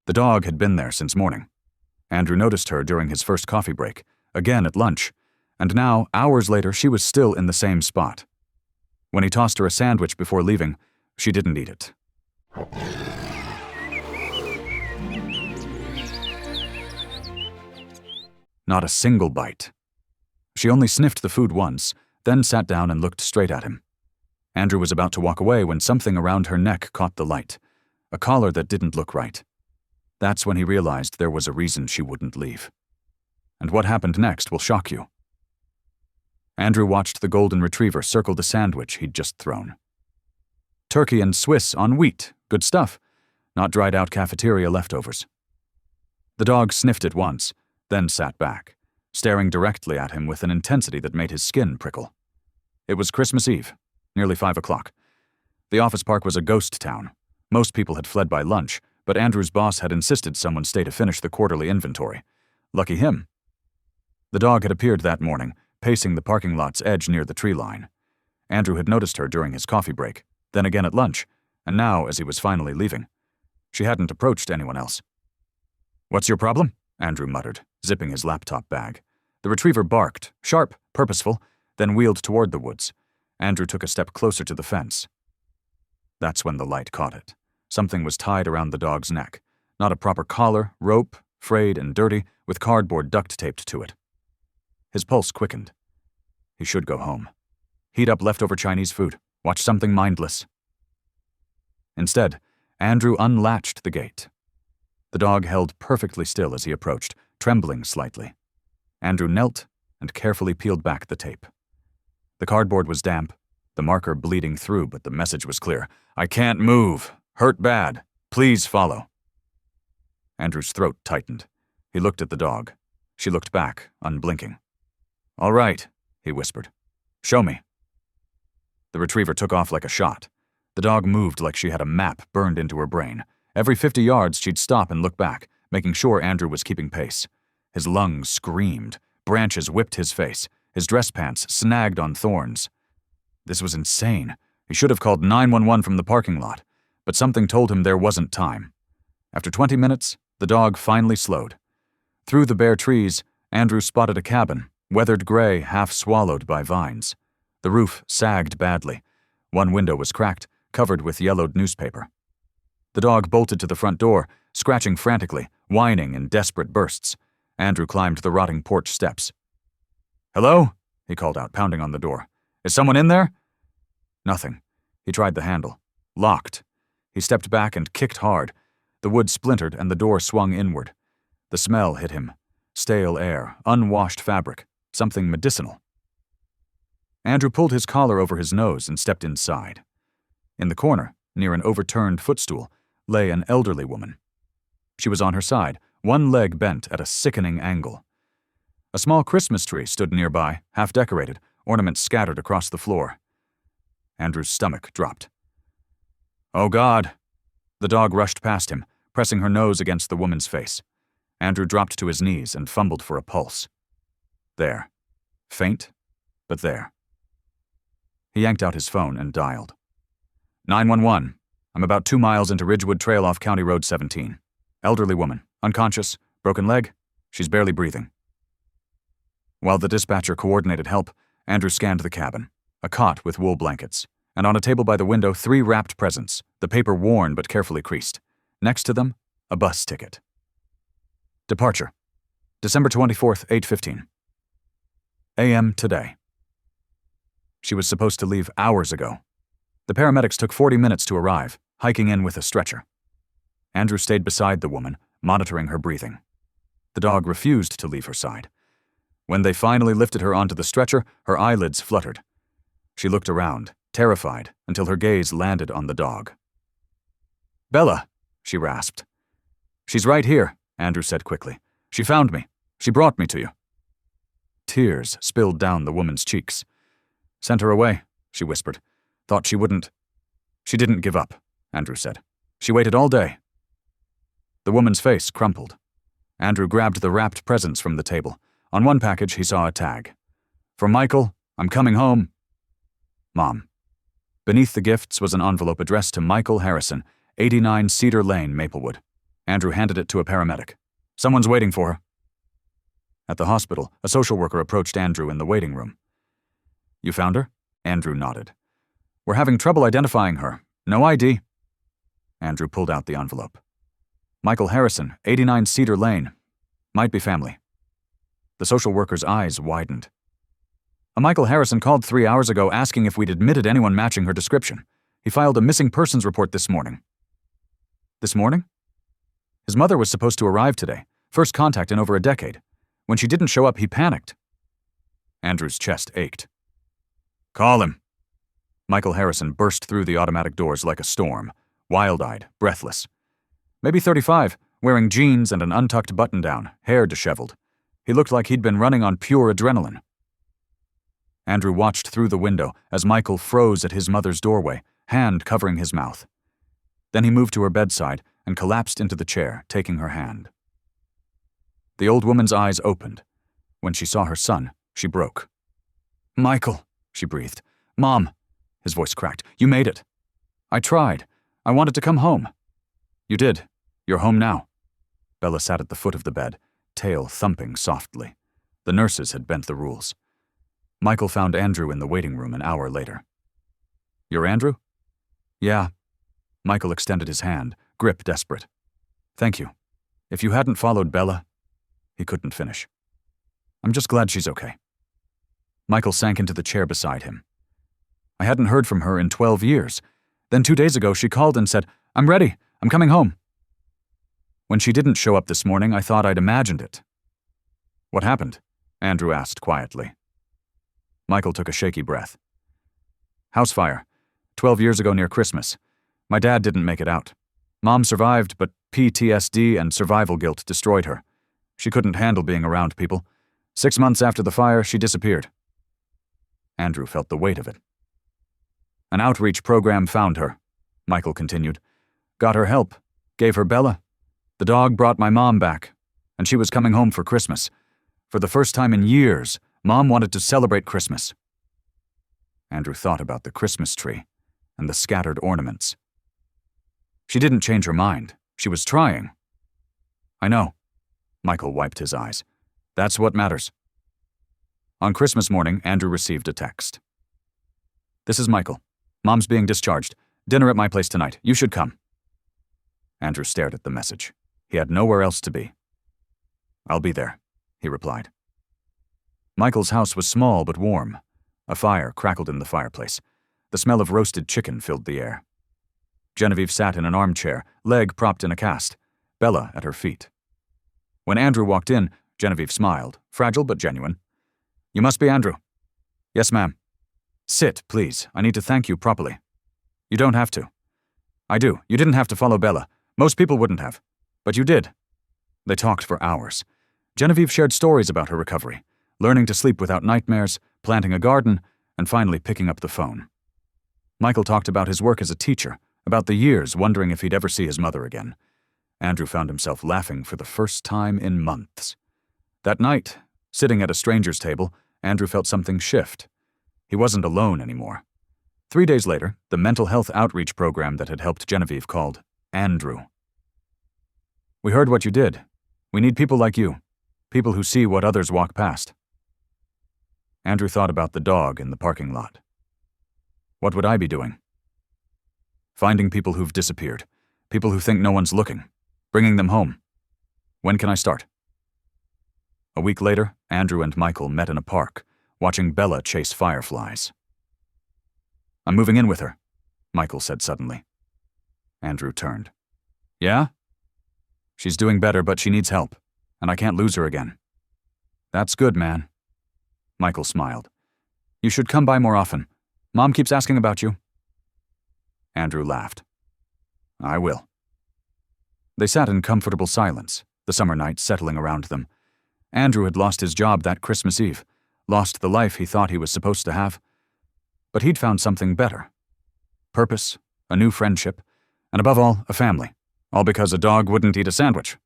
The dog had been there since morning. Andrew noticed her during his first coffee break, again at lunch, and now, hours later, she was still in the same spot. When he tossed her a sandwich before leaving, she didn't eat it. Not a single bite. She only sniffed the food once, then sat down and looked straight at him. Andrew was about to walk away when something around her neck caught the light, a collar that didn't look right. That's when he realized there was a reason she wouldn't leave. And what happened next will shock you. Andrew watched the golden retriever circle the sandwich he'd just thrown. Turkey and Swiss on wheat, good stuff, not dried-out cafeteria leftovers. The dog sniffed it once, then sat back, staring directly at him with an intensity that made his skin prickle. It was Christmas Eve, nearly 5 o'clock. The office park was a ghost town. Most people had fled by lunch, but Andrew's boss had insisted someone stay to finish the quarterly inventory. Lucky him. The dog had appeared that morning, pacing the parking lot's edge near the tree line. Andrew had noticed her during his coffee break, then again at lunch, and now as he was finally leaving. She hadn't approached anyone else. "What's your problem?" Andrew muttered, zipping his laptop bag. The retriever barked, sharp, purposeful, then wheeled toward the woods. Andrew took a step closer to the fence. That's when the light caught it. Something was tied around the dog's neck. Not a proper collar, rope, frayed and dirty, with cardboard duct taped to it. His pulse quickened. He should go home. Heat up leftover Chinese food. Watch something mindless. Instead, Andrew unlatched the gate. The dog held perfectly still as he approached, trembling slightly. Andrew knelt and carefully peeled back the tape. The cardboard was damp, the marker bleeding through, but the message was clear. "I can't move. Hurt bad. Please follow." Andrew's throat tightened. He looked at the dog. She looked back, unblinking. "All right," he whispered. "Show me." The retriever took off like a shot. The dog moved like she had a map burned into her brain. Every 50 yards, she'd stop and look back, making sure Andrew was keeping pace. His lungs screamed. Branches whipped his face. His dress pants snagged on thorns. This was insane. He should have called 911 from the parking lot, but something told him there wasn't time. After 20 minutes, the dog finally slowed. Through the bare trees, Andrew spotted a cabin, weathered gray, half swallowed by vines. The roof sagged badly. One window was cracked, covered with yellowed newspaper. The dog bolted to the front door, scratching frantically, whining in desperate bursts. Andrew climbed the rotting porch steps. "Hello?" he called out, pounding on the door. "Is someone in there?" Nothing. He tried the handle. Locked. He stepped back and kicked hard. The wood splintered and the door swung inward. The smell hit him. Stale air, unwashed fabric, something medicinal. Andrew pulled his collar over his nose and stepped inside. In the corner, near an overturned footstool, lay an elderly woman. She was on her side, one leg bent at a sickening angle. A small Christmas tree stood nearby, half-decorated, ornaments scattered across the floor. Andrew's stomach dropped. "Oh, God!" The dog rushed past him, pressing her nose against the woman's face. Andrew dropped to his knees and fumbled for a pulse. There. Faint, but there. He yanked out his phone and dialed. 911. I'm about 2 miles into Ridgewood Trail off County Road 17. Elderly woman, unconscious, broken leg, she's barely breathing. While the dispatcher coordinated help, Andrew scanned the cabin. A cot with wool blankets, and on a table by the window 3 wrapped presents, the paper worn but carefully creased. Next to them, a bus ticket. Departure. December 24th, 8:15. a.m. today. She was supposed to leave hours ago. The paramedics took 40 minutes to arrive, hiking in with a stretcher. Andrew stayed beside the woman, monitoring her breathing. The dog refused to leave her side. When they finally lifted her onto the stretcher, her eyelids fluttered. She looked around, terrified, until her gaze landed on the dog. "Bella," she rasped. "She's right here," Andrew said quickly. "She found me. She brought me to you." Tears spilled down the woman's cheeks. "Sent her away," she whispered. "Thought she wouldn't." "She didn't give up," Andrew said. "She waited all day." The woman's face crumpled. Andrew grabbed the wrapped presents from the table. On one package, he saw a tag. "For Michael, I'm coming home. Mom." Beneath the gifts was an envelope addressed to Michael Harrison, 89 Cedar Lane, Maplewood. Andrew handed it to a paramedic. Someone's waiting for her. At the hospital, a social worker approached Andrew in the waiting room. You found her? Andrew nodded. We're having trouble identifying her. No ID. Andrew pulled out the envelope. Michael Harrison, 89 Cedar Lane. Might be family. The social worker's eyes widened. A Michael Harrison called 3 hours ago asking if we'd admitted anyone matching her description. He filed a missing persons report this morning. This morning? His mother was supposed to arrive today, first contact in over a decade. When she didn't show up, he panicked. Andrew's chest ached. Call him. Michael Harrison burst through the automatic doors like a storm, wild-eyed, breathless. Maybe 35, wearing jeans and an untucked button-down, hair disheveled. He looked like he'd been running on pure adrenaline. Andrew watched through the window as Michael froze at his mother's doorway, hand covering his mouth. Then he moved to her bedside and collapsed into the chair, taking her hand. The old woman's eyes opened. When she saw her son, she broke. Michael, she breathed. Mom, his voice cracked. You made it. I tried. I wanted to come home. You did. You're home now. Bella sat at the foot of the bed, tail thumping softly. The nurses had bent the rules. Michael found Andrew in the waiting room an hour later. You're Andrew? Yeah. Michael extended his hand, grip desperate. Thank you. If you hadn't followed Bella... He couldn't finish. I'm just glad she's okay. Michael sank into the chair beside him. I hadn't heard from her in 12 years. Then 2 days ago she called and said, I'm ready. I'm coming home. When she didn't show up this morning, I thought I'd imagined it. What happened? Andrew asked quietly. Michael took a shaky breath. House fire. 12 years ago near Christmas. My dad didn't make it out. Mom survived, but PTSD and survival guilt destroyed her. She couldn't handle being around people. 6 months after the fire, she disappeared. Andrew felt the weight of it. An outreach program found her, Michael continued. Got her help. Gave her Bella. The dog brought my mom back, and she was coming home for Christmas. For the first time in years, Mom wanted to celebrate Christmas. Andrew thought about the Christmas tree and the scattered ornaments. She didn't change her mind. She was trying. I know. Michael wiped his eyes. That's what matters. On Christmas morning, Andrew received a text. This is Michael. Mom's being discharged. Dinner at my place tonight. You should come. Andrew stared at the message. He had nowhere else to be. I'll be there, he replied. Michael's house was small but warm. A fire crackled in the fireplace. The smell of roasted chicken filled the air. Genevieve sat in an armchair, leg propped in a cast, Bella at her feet. When Andrew walked in, Genevieve smiled, fragile but genuine. You must be Andrew. Yes, ma'am. Sit, please. I need to thank you properly. You don't have to. I do. You didn't have to follow Bella. Most people wouldn't have. But you did. They talked for hours. Genevieve shared stories about her recovery, learning to sleep without nightmares, planting a garden, and finally picking up the phone. Michael talked about his work as a teacher, about the years wondering if he'd ever see his mother again. Andrew found himself laughing for the first time in months. That night, sitting at a stranger's table, Andrew felt something shift. He wasn't alone anymore. 3 days later, the mental health outreach program that had helped Genevieve called Andrew. We heard what you did. We need people like you, people who see what others walk past. Andrew thought about the dog in the parking lot. What would I be doing? Finding people who've disappeared, people who think no one's looking, bringing them home. When can I start? A week later, Andrew and Michael met in a park, watching Bella chase fireflies. I'm moving in with her, Michael said suddenly. Andrew turned. Yeah? She's doing better, but she needs help, and I can't lose her again. That's good, man. Michael smiled. You should come by more often. Mom keeps asking about you. Andrew laughed. I will. They sat in comfortable silence, the summer night settling around them. Andrew had lost his job that Christmas Eve, lost the life he thought he was supposed to have. But he'd found something better. Purpose, a new friendship, and above all, a family. All because a dog wouldn't eat a sandwich.